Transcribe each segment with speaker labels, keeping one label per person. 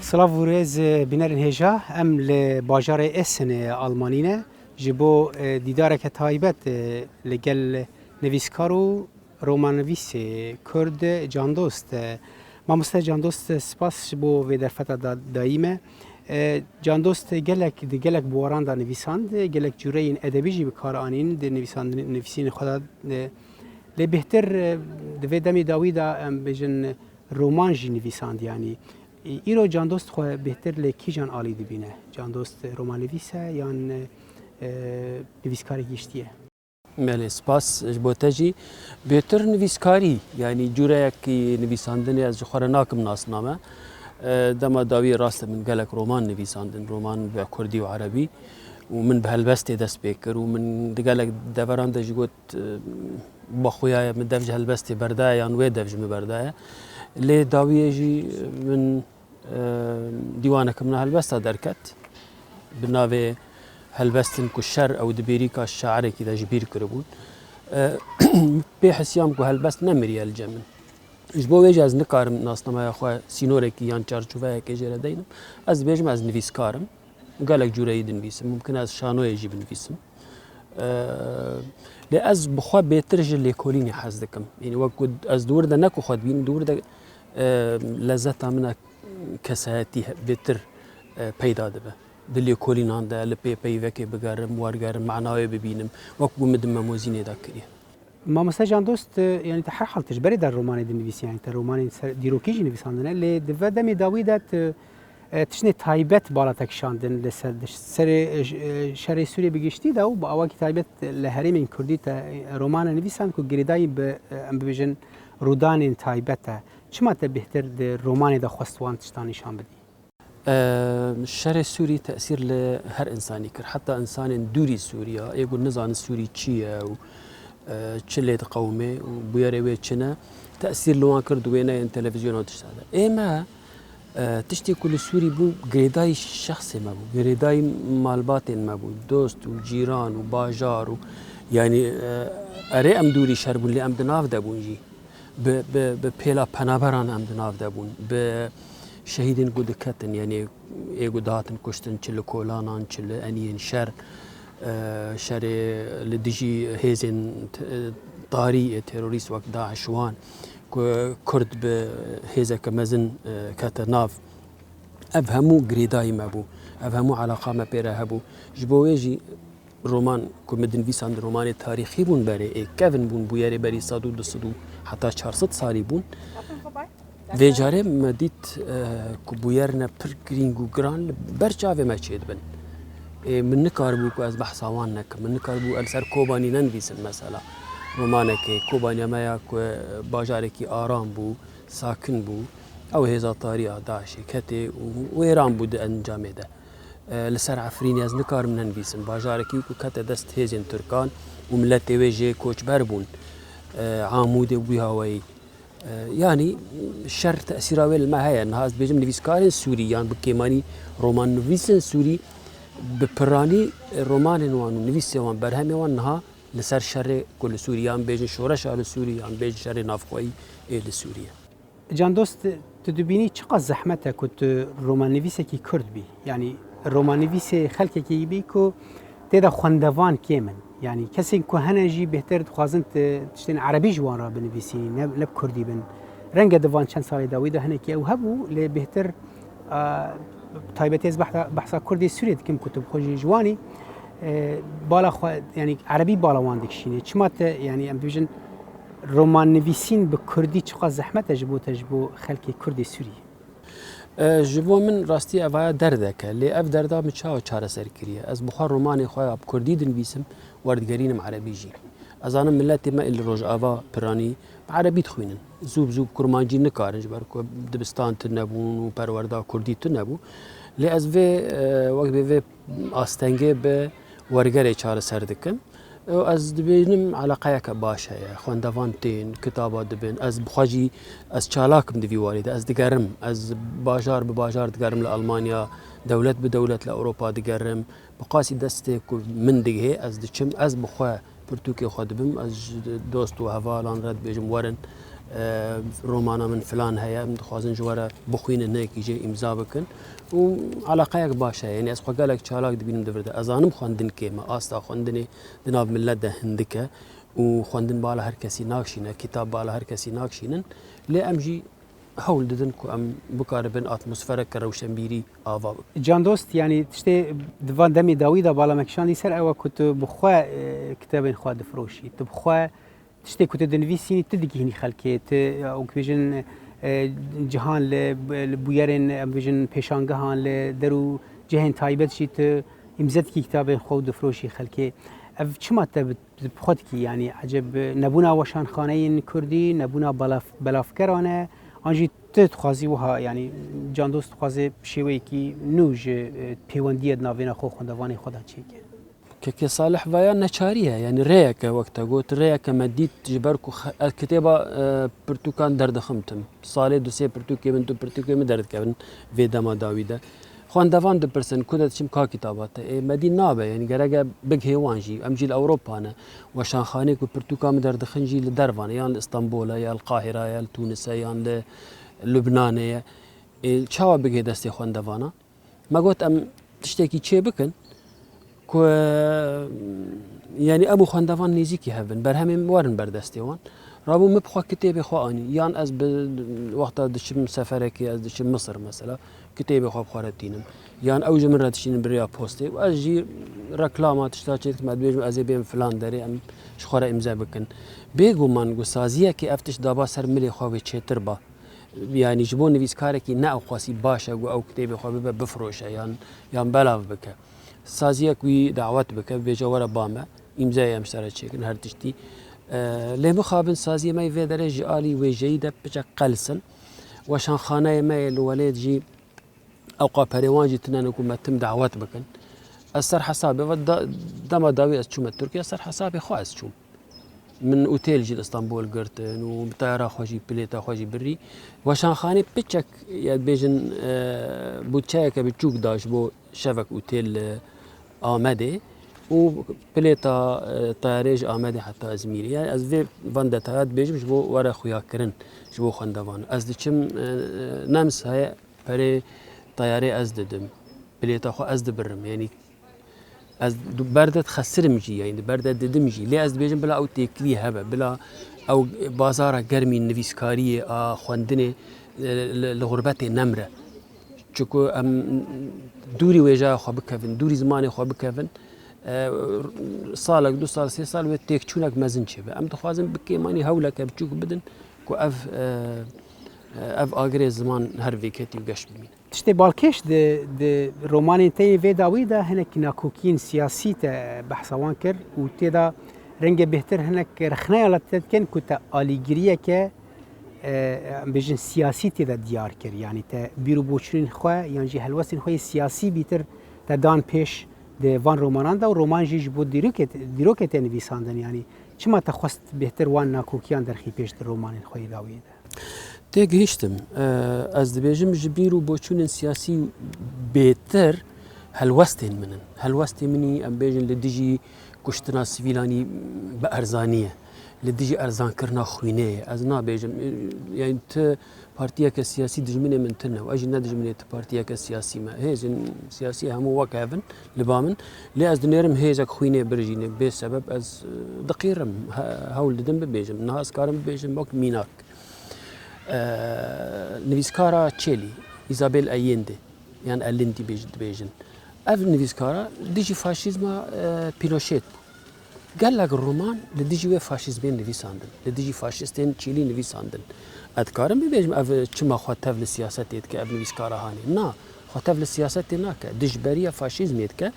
Speaker 1: سلاف ورز بینرین هجا ام لباجار اسن آلمانینه جبو دیدار که تایبت لگل نویسکارو رومانویس کرد جاندوست ماموسته جاندوست سپاس بو و درفت دایمه جاندوست گلک بواران دا نویساند گلک جوره این ادبی جی بکار آنین د نویسین خدا لی بهتر دوی دمی داوی دا بجن رومان جی نویساند یعنی ایرو جاندوست خو بهتر لکی جان عالی دبینه جاندوست رومان نویسه یا نویسکاری گیشتیه
Speaker 2: بله سپاس بوتجی بهتر نویسکاری یعنی جوره کی نویساندنی از خور ناکم ناسنامه دما داوی راست من گلک رومان نویساندن رومان به کردی و عربی ومن بهالبست دست بکر ومن دگلک دوران دجگوت بخویا من دفج هالبست بردايه يعني وين دفج مبردايه لي داويجي من ديوانك من هالبست دركت بناوي هالبستن كشر او دبيريكا الشعر كذا جبير كربون بحسيام كو هالبست نمري الجمن جبو ويجاز نكارم ناسنما يا اخويا سينوريكي يان چارچوبه كجره دينم از بيجم از نويس كارم قالك جوري نويسم ممكن از شانو يجي بنويسم لی از بخوا بهتر جلی کولینی حس دکم یعنی وقت از دور ده نکو خود بین دور ده لذت امنا کساتی بهتر پیدا دبه دلی کولینان ده لپی وکی بگرم وارگرم معنای ببینم وقت بومدم موزینی دا کریه
Speaker 1: ما مثلا جان دوست يعني تحر حال تجبري در روماني دنويس يعني در روماني ديروكيجي نويساندنه لی دفع دمي داويدت تشني تایبت بالا تکشاندن لسر شهر سوریه بگشتی دا و با اواکی تایبت لحریم این کردی تا رومان نویسان که گریدایی به ام ببیجن رودان تایبت چما تا بهتر ده رومان دا خواستوان تشتانیشان بدی؟
Speaker 2: شهر سوری تأثیر لهر انسانی کرد حتی انسان دوری سوریا یکو نزان سوری چیه و چله قومه و بیاره وی چنه تأثیر لوان کرد وینه این تلویزیون ها تشتاده ایما تشتي كل سوري بو غريداي شخصي ما بو غريداي مالبات ما بو دوست وجيران وباجار يعني اري ام دوري شرب اللي ام دناف دابونجي ببيلا بنابران ام دناف دابون بشهيدين قدكتن يعني ايغو داتن كشتن تشل كولانان تشل انين شر شر لدجي هيزن طاري تيروريست وقت داعش وان كرد بهذا كمزن كتناف افهموا غريداي مابو افهموا علاقه ما بينها هبو جبويجي رومان كومدن فيسان روماني تاريخي بون بري كيفن بون بوياري بري صدو دصدو حتى 400 سالي بون ويجاري مديت كبويرنا بر جرينغو جران برچاوي ما تشيد بن من نكاربو كو از بحثوان نك من نكاربو السر كوباني ننفيس مثلا رومانك كوبانيا مايا باجاركي آرام بو ساكن بو او هزا طاريا داعشي كتي ويران بو ده انجامي ده لسر عفريني از نكار من ننفيسن باجاركي كتا دست هزين تركان وملتي ويجي كوش بربون عامودي وبيهاوي يعني شر تأثير ويل ما هي انها بيجم نفيسكارين سوري يعني بكيماني رومان نفيسن سوري ببراني رومان وانو نفيسي وان برهمي وانها لسر شر كل سوريا ام بيج شورش على سوريا ام بيج شر نافقوي لسوريا
Speaker 1: جان دوست تدبيني چقدر زحمته كنت رومان نویسه کی کرد بی يعني رومان نویسه خلق کی بی کو تدا خوندوان کیمن يعني کسی کو هنجی بهتر خوازن تشتين عربي جوان را بنویسی لب کردی بن رنگ دوان چند سال داوید هنکی او هبو ل بهتر تایبتیز بحثا کردی سوریه کم کتب خوجی جوانی بالا يعني عربي بالا واندك شيني چمات يعني ام بيجن رومان نویسین به کردی چقدر زحمت تجبو خلق کردی سوری
Speaker 2: جبو من راستي افا دردك اللي اف دردا متشاو چاره سر كريه از بخار روماني خويا اب كردي دنبيسم وردگرينم عربي جي از انا ملتي ما اللي روج افا براني عربي تخوينن زوب كرمانجي نكارنج بركو دبستان تنبون و پروردا كردي تنبو لي از في وقت في استنگه به ورگری چاره سر دکم از دبینم علاقه که باشه خوندوان تین کتابا دبین از بخواجی از چالاکم دوی وارد از دگرم از باجار به باجار دگرم لالمانیا دولت به دولت لاوروپا دگرم بقاسی دست من دیگه از دچم از بخوا پرتوکی خود بم از دوست و هوالان رد بجم ورن رومانا من فلان هيا متخوازن جوارا بخوين هناك يجي امضا بكن وعلاقيك باشا يعني اسخوا قالك تشالاك دبين دفرده ازانم خواندن كيما استا خواندني دناب ملت هندكه وخواندن بالا هر كسي ناكشينه كتاب بالا هر كسي ناكشينن لي امجي هول ددن كو ام بكاربن اتموسفيرا كروشنبيري آوا
Speaker 1: جان دوست يعني تشتي دفان دمي داويدا بالا مكشان دي سر او كنت بخوا كتابين خوا دفروشي تبخوا تشتي كنت دنفيسيني تدقي هني خلكيت او كفيجن جهان لبويرن فيجن بيشانغهان لدرو جهن تايبت شيت امزت كي كتابين خوا دفروشي خلكي اف چما تبخوت كي يعني عجب نبونا وشان خانين كردي نبونا بلافكرانه انجي تخوازي وها يعني جان دوست خوازي شوي كي نوج بيونديه نافينا خو خوندواني خدا تشيك
Speaker 2: كي صالح ويا نشاريه يعني ريك وقتها قلت ريك مديت جبركو الكتابه برتوكان درد خمتم صالح دوسي برتوكي من برتوكي من درد كابن في دما داويده خواندوان د پرسن كودت شم كا كتابات مدي نابه يعني غرغ بك هيوانجي امجي الاوروبا انا وشان خاني كو برتوكا من درد خنجي لدربان يعني اسطنبول يا القاهره يا تونس يا لبنان يا چاوا بك دستي خواندوانا ما قلت ام تشتكي تشي بكن كو يعني ابو خواندوان نيزيكي هبن برهم ورن بردستيوان رابو مبخوا كتابي خواني يان از وقت دشم سفرك از دشم مصر مثلا كتابي خو بخارتينم يان اوج من راتشين بريا بوستي واجي ركلامات اشتاكيت ما بيجو ازي بين فلان دري ام شخوره امزا بكن بيغو من گو سازيه كي افتش دابا سر ملي خو بچتربا يعني جبون نويس كاركي نا خواسي باشا او كتابي خو بفروشه يان بلاف بك سازيه كوي دعوت بك بيجا ورا باما امزا امشترا چيكن هر تشتي لي مخابن سازيه ما في درجه الي وجيده بچ قلسن وشان خانه ما الولد جي اوقا بريوان جيتنا نكون تم دعوات بكن السر حسابي دما داوي اشوم تركيا السر حسابي خاص شوم من اوتيل جي اسطنبول قرتن وطياره خوجي بليتا خوجي بري وشان خاني بيتشك يا بيجن بوتشاك بتشوك داش بو شبك اوتيل آمده وبليتا طياريج آمده حتى ازميري يعني از في فاندتات بيجم جبو ورا خويا كرن جبو خندوان از دچم نمس هي بري طياري از ددم بليتا خو از دبرم يعني از برده تخسرم جي يعني برده ددم جي لي از بيجم بلا او تكلي هبه بلا او بازار گرمي نويسكاريه خوندنه لغربتي نمره چكو ام دوري ويجا خو بكفن دوري زماني خو بكفن صالك 2 سال 3 سال وتيك چونك مزن شبه ام تخوازم بكي ماني هولك بچوك بدن كو اف اغري زمان هر فيكتي وقش بمين
Speaker 1: تشتي بالكيش د روماني تي في داويدا هناك ناكوكين سياسي بحثوان كر وتدا رنگ بهتر هناك رخنايا لتكن كنت اليجريه ك بيجن سياسي تدا ديار كر يعني تا بيرو بوچرين خو يعني جي هلوسين خو سياسي بيتر تدان پیش د وان رومانان دا رومان جي بو ديروكت نويساندن يعني چما تخواست بهتر وان ناكوكيان درخي پیش د رومان خو داويدا
Speaker 2: تيجيشتم از دبيجم جبيرو بوچون سياسي بيتر هلوستين مني ام بيجن لديجي كشتنا سيفيلاني بارزانيه لديجي ارزان كرنا خوينه از نا بيجم يعني انت بارتيا كسياسي دجمنه من تنا واجي ندج من بارتيا كسياسي ما هيزن سياسي هم وكافن لبامن لي از دنيرم هيزك خوينه برجينه بسبب از دقيرم هول دم بيجم ناس كارم بيجم وقت ميناك نویسکارا چلی ایزابل ایندی یعنی الندی بیجن اف نویسکارا دیجی فاشیزما پینوشیت قال لك الرومان لديجي فاشيزمين نويساندن لديجي فاشيستين تشيلي نويساندن اذكارم بيجم اف تشما خوتاف للسياسات يتك ابن نويسكارا هاني نا خوتاف للسياسات هناك دجبريه فاشيزم يتك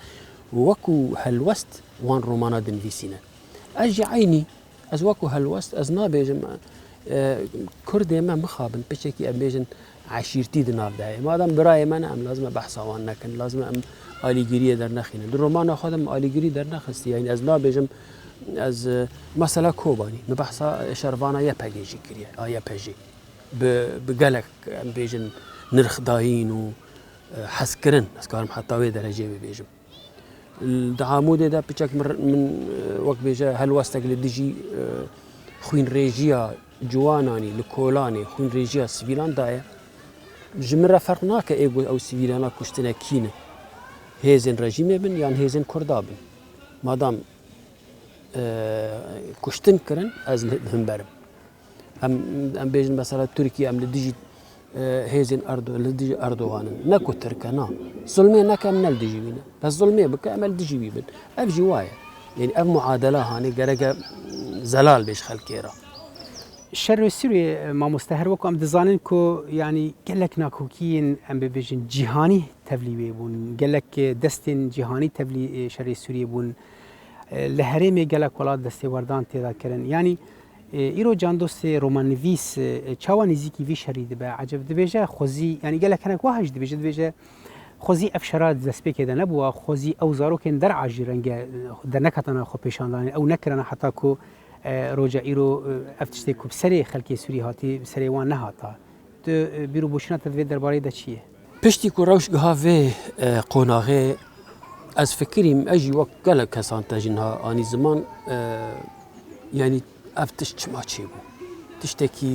Speaker 2: وكو هالوست وان رومانا دنفيسينا اجي عيني از وكو هالوست از نا بيجم كردي ما مخابن بشكي أبيجن عشيرتي دناب ده ما دام براي ما أم لازم بحث عن لكن لازم أم آليجرية در نخينا الرومان أخذم آليجري در نخستي يعني از لا بيجم از مثلا كوباني نبحث شربانا يا باجي كريا يا باجي بقلق أم بيجن نرخ داين وحسكرن أسكارم حتى وين درجة بيجم الدعامود ده بشكل من وقت بيجا هل واستقل ديجي خوین رێژیە جوانانی لە کۆلانێ خوین رێژیە سیڤیلان دایە ژمرە فەرق ناکە ئێگو ئەو سیڤیلانە کوشتنە کینە هێزن ڕژیمێ بن یان هێزن کووردا بن مادام کوشتن کردن ئەز هەمبەرم ئەم بێژن بەسەرە تورکی ئەم لە دژی هێزن لە دژی ئەردۆغانن نەکو ترکە نا زڵمێ نەکە ئەم نەل دژی بینە بەس زڵمێ بکە ئەمە دژی بن ئەف جی وایە یعنی ئەم معادلە هانێ گەرەگە زەلال بێش خەلکێرە
Speaker 1: شەر سووری مامۆستا هەر وەکو ئەم دەزانن کۆ ینی gelek ناکۆکیین ئەم ببێژن جیهانی تەڤلی وێ بوون gelek دەستên جیهانی تەڤلی شەرê سووریە بوون لە هەرێمێ gelek وڵات دەستێوەردان تێدا کردن ینی ئیرۆ جاندۆستێ ڕۆماننویس چاوە نزیکی وی شەری دەبە عەجەب دەبێژە خۆزی ینی gelek هەنێک وهاش دەبێژە خۆزی ئەف شەرا دەستپێکێدا نەبووە خۆزی ئەو زارۆکێن دەرعاژی ڕەنگە دەرنەکەتەنە خۆ پێشاندانی ئەو نەکردنە حتا کۆ ڕۆژە ئیرۆ ئەف تشتێک و سەرێ خەلکی سووری هاتی سەرێوان نەهاتە بیر و بۆشینە دەوێت دەربارەی دەچیە
Speaker 2: پشتی کو ڕەوش گەهاوێ قۆناغێ ئەس فکریم ئەژی وەک gelek کەسان تەژینها ئانی زمان ینی ئەف تشت چما چێ بوو تشتێکی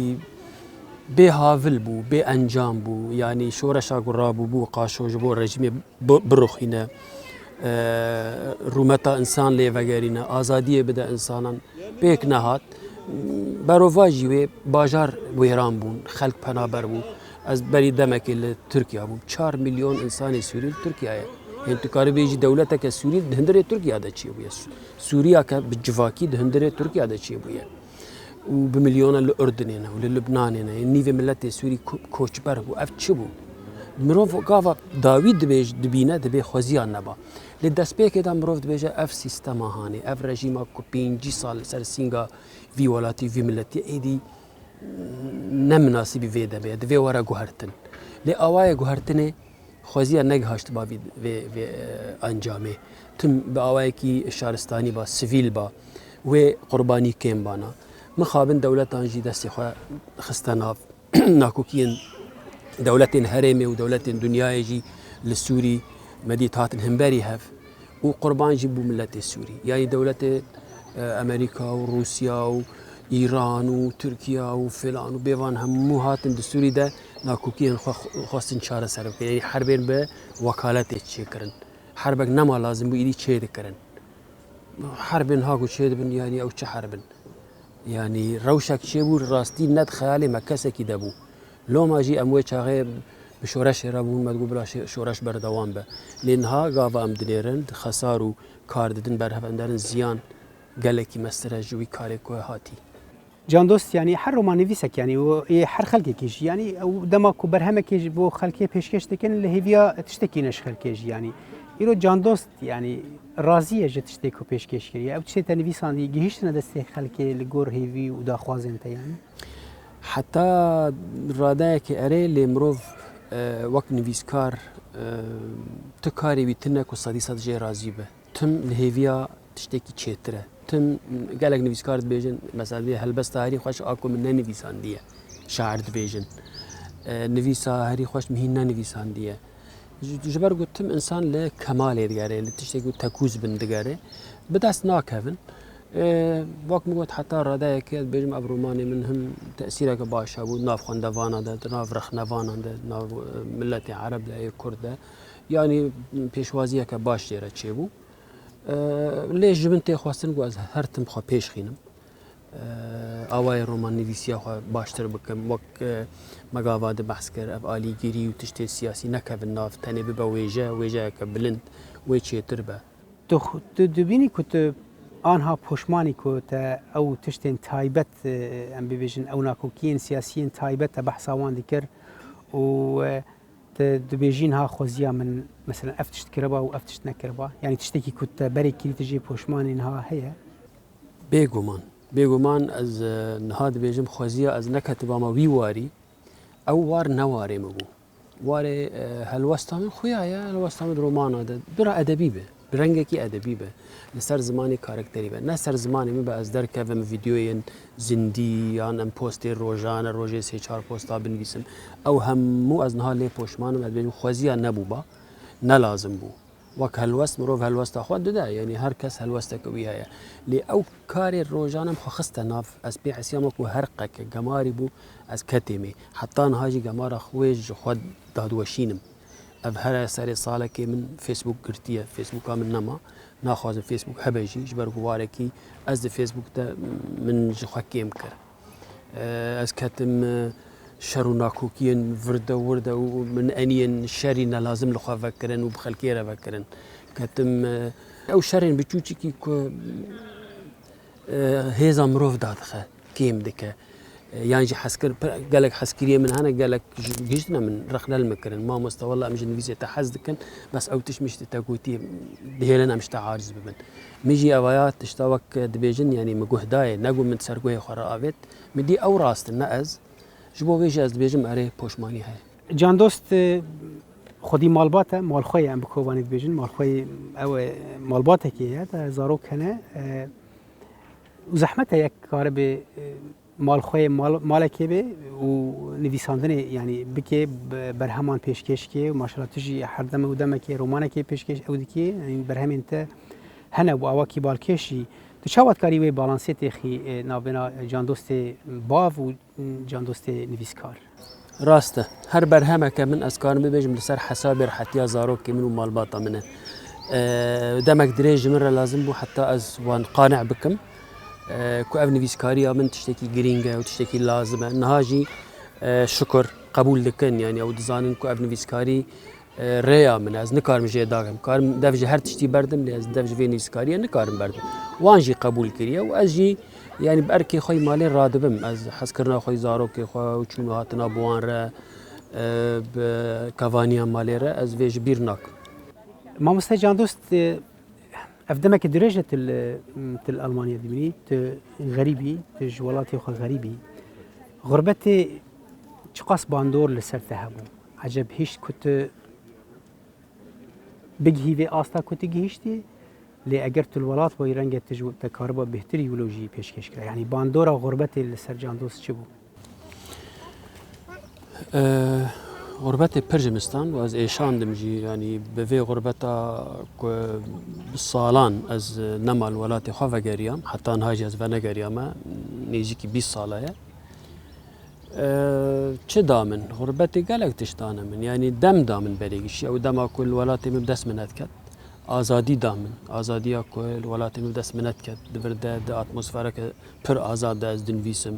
Speaker 2: بێ هاڤل بوو بێ ئەنجام بوو ینی شۆرەشا گوڕابوو بوو قاشۆژ بۆ ڕژیمێ بڕۆخینە ڕوومەتە ئینسان لێڤەگەرینە ئازادیە بدە ئینسانان پێک نەهات بەرۆڤاژی وێ باژار وێران بوون خەلک پەنابەر بوو ئەس بەری دەمەکێ لە تورکیا بوو 4 میلیۆن ئینسانی سووری تورکایە هێن توکارە بێژی دەولەتەکە سووری هەندێ تورکیا دەچێ بووە سووریا کە بجڤاکی هەندێ تورکیا دەچێ بووە و بملیۆنە لە ئوردنێنە و لە لوبنانێنە نیڤێ ملەتێ سووری کۆچبەر بوو ئەف چ بوو مرۆڤ گاوا داوی دەبێژ دبینە دەبێ خۆزیان نەبا لێ دەستپێکێدا مرۆڤ دەبێژە ئەف سیستەما هاانێ ئەف ڕژیما کو 5 ساڵ سەر سینگا وی وڵاتی وی ملەتی ئیدی نەمناسیبی وێ دەبێت دەبێ وەرە گوهرتن لێ ئاوایە گوهرتنێ خۆزیە نەگهاشت با ئەنجامێ تم بە ئاوایەکی شارستانی با سڤیل با وێ قوربانی کێمبانە مخابن دەولەتانژی دەستی خۆ خستە ناو ناکۆکیین دەولەتێن هەرێمێ و دەولەتێن دنیایەژی لە سووری مەدیت هاتن هەمبەری هەف و قوربانژی بوو ملەتێ سووری یانی دەولەتێ ئەمریکا و رووسیا و ئیران و تورکیا و فلان و بێوان هەموو هاتن دەسووریدا ناکۆکیان خواستن چارە سەر بکەن یعنی هەربێن بە وەکالەتێک چێکردن هەربەک نەما لازم بوو ئیدی چێ دەکردن هەربێن هاکو چێ دەبن ینی ئەو چه هەربن ینی ڕەوشێک چێ بوو ڕاستی نەت خەیاڵێ مە کەسێکی دەبوو لۆماژی ئەموێ چاغێ بە شۆرەشێرا بوون مەدگو بلا شۆرەش بەردەوام بە لێنها گاوا ئەم دلێرن خەسار و کار ددن بەرهەڤەندەرن زیان gelekî mestera ji wî karê ku hatî
Speaker 1: جاندۆست ینی هەر ڕۆماننویسێک ینی هەر خەلکێکیش ینی ئەو دەما و بەرهەمێکیش بۆ خەلکێ پێشکەش دەکەن لە هێویا تشتێکی نەش خەلکێژ ینی ئیرۆ جاندۆست ینی ڕازیە ژە تشتێک و پێشکەشکردی ئەو چێتە نویساندی گەهیشتنە دەستێ خەلکێ لە گۆڕ هێوی و داخوازێنتە ینی
Speaker 2: حتا ڕادایەکی ئەرێ لێ مرۆڤ وەک نویسکار تو کارێوی تنێک و سەدی سەد ژێ رازی بە تم لە هێویا تشتێکی چێترە تم gelek nivîskar dibêjin mesela helbesta herî xweş ako min nenivîsandiye şair dibêjin nivîsa herî xweş mihîn nenivîsandiye ji ber got tim insan li kemalê digere li tiştekî tekûz bin digere bi dest nakevin wek min got heta radeyekê dibêjim ev romanê min him tesîreke baş hebû nav xwendevanan de nav rexnevanan de nav milletê Ereb de Kurd de yanî pêşwaziyeke baş jê re çêbû لێ ji min tê xwestin got ez her tim xwe pêş xînim awayê romanîvîsiya xwe baştir bikim wek me gava di behs kir ev alîgirî û tiştê siyasî nekevin nav tenê bibe wêje wêjeyeke bilind wê çêtir be
Speaker 1: Tu dibînî ku tu anha poşmanî ku te ew tiştên taybet em bibêjin ew nakokiyên siyasiyên taybet te behsa wan dikir û dibêjîn ha xweziya min mesela ev tişt kiriba û ev tişt nekiriba yanî tiştekî ku te berê kirî jî poşmanên ha heye
Speaker 2: bêguman ez niha dibêjim xweziya ez neketibama wî warî ew war newarê me bû warê helwesta min xuya ye helwesta min romana de bira edebî be bi rengekî edebî be li ser zimanê karakterî be ne ser zimanê min be ez derkevim vîdyoyên zindî yan em postê rojane rojê sê çar posta binivîsim ew hemû ez niha lê poşmanim ez bêjim xweziya nebû ba ne lazim bû وەک هەلوەست مرۆڤ هەلوەستە خۆ دەدا یعنی هەر کەس هەلوەستەکەوی هەیە لێ ئەو کارێ ڕۆژانم خۆ خستە ناف ئەس پێ حسیام وەکو هەرقەکە گەماری بوو ئەس کەتێمێ حتان هاژی گەمارە خوێژ خۆ دادوەشینم ئەv هەرە سەرێ ساڵێکی من فیسبوک گرتیە فیسبوکا من نەما ناخوازم فیسبوک هەبێژی ji ber guvareki ez di Facebook'ta min ji xwe kêm kir ez ketim şer û nakokiyên virde wirde û min eniyên şerî nelazim li xwe vekirin û bi xelkê re vekirin ketim ew şerên biçûçikî ku hêza mirov dadixe kêm dike yan jî heskir gelek heskiriyê min hene gelek gihîştina min rexnel mikirin mamoste wela em ji nivîsê te hez dikin bes ew tiş miştî te gotî dihêlin em ji te aciz bibin min jî evaya tişta wek dibêjin yanî min guhdayê negu min sergoyê xwe re avêt min dî ew rast in ne ez ji bo vê jî ez dibêjim erê poşmanî heye
Speaker 1: Candost خودی مالبات مالخوی ام بکوانی دبیجن مالخوی او مالباته که تا زارو کنه و زحمت یک کار به مالخوی مالکی به و نویساندن یعنی بکه برهمان پیشکش که و ماشاءالله تجی هر دم و دم که رمانه که پیشکش او دیگه این برهم انت هنه و اواکی بالکشی تو چاوت کاری و بالانسیت خی نابنا جاندوست باو و جاندوست نویسکار
Speaker 2: ڕاستە هەر بەرهەمەکە من ئەسکارم ببێژم لەسەر حەسابێ حەتیا زارۆکی من و ماڵباتە منە دەمەک درێژی من رە لازم بوو حتا ئەس وان قانع بکەم کو ئەو نویسکاریە من تشتێکی گرینگە و تشتێکی لازمە نهاژی شکر قبول دکن یعنی ئەو دزانن کو ئەو نویسکاری رێیا من ئەس نکارم ژێ داگەم کارم دەڤژ هەر تشتی بەردم لێ ئەس دەڤژ vê نویسکاریە نکارم بەردم وان jî قبول کردیە و ئەس jî yani bi erkê xwe malê radibim ez hezkirina xwe zarokê xwe û çûn hatina bi wan re bi kevaniya malê re ez vê ji bîr nakim.
Speaker 1: Mamoste Candost ev demekî dirêj e til Almanya dibînî tu xerîbî tu ji welatê xwe xerîbî xurbetê çi qas bandor li ser te hebû eceb hîşt ku tu bigihî vê asta ku tu gihîştî لێ ئەگەر تو وڵات بۆی ڕەنگە تە کاربە بهتری ولۆژی پێشکەشکرا ینی باندۆرە غوربەتێ لەسەر جاندۆست چ بوو
Speaker 2: غوربەتێ پرژمستان و ئەز ئێشاندم ژی ینی بەvê غوربەتا ساڵان ئەز نەمال وڵاتی خوا vegeriam hetan hajî ez venegeriame nêzîkî 20 ساڵەیە çi da min غوربەتê gelek tiştane min yanî dem da min berêgişî ew dema ku li welatê min dest min ket azadî da min azadiya ku li welatê min dest min ket divir de di atmosfereke pir azad de ez dinivîsim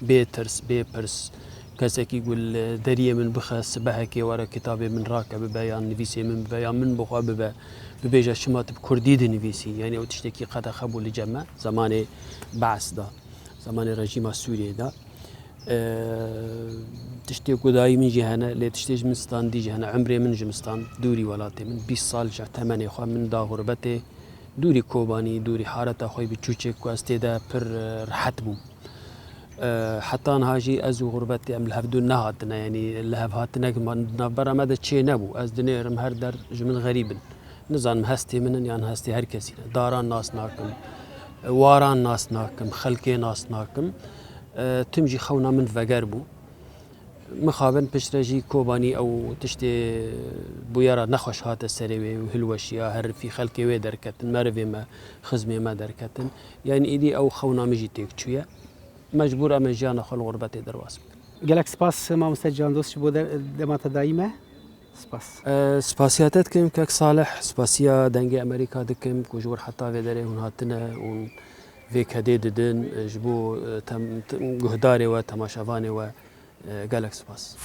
Speaker 2: bê tirs bê pirs kesekî gul deriyê min bixe sibehekê were kitabê min rake bibe yan nivîsê min bibe yan min bixwe bibe bibêje şima tu bi Kurdî dinivîsî yani ew tiştekî qede xebû li cem me zamanê Be's da zamanê rejîma Sûriyê da tiştê ku dayî min jî hene lê tiştê ji min standî jî hene emrê min ji min stand dûrî welatê min 20 sal ji temenê xwe min da xurbetê dûrî kobanî dûrî hareta xwe biçûçê ku ez tê de pir rehet bûm hetan hajî ez û xurbetê em li hevdû nehatine yanî li hev hatinek navbera me de çê nebû ez dinêrim her der ji min xerîbin nizanim hestê min in yan hestê her kesî ne daran nas nakim waran nas nakim xelkê nas nakim tim jî xewna min veger bû mixabin piştre jî kobanî ew tiştê bûyera nexweş hate serê wê û hilweşiya herifî xelkê wê derketin merivê me xizmê me derketin yani êdî ew xewna min jî têk çûye mecbûr em ê jiyana xwe li xurbetê derwas bikin
Speaker 1: gelek spas mamoste Candost ji bo dema te dayî me spas
Speaker 2: spasiya te dikim kek salih spasiya dengê Amerîka dikim ku ji wir heta vê derê hûn hatine û vê kedê didin ji bo guhdarê we temaşevanê we gelek spas.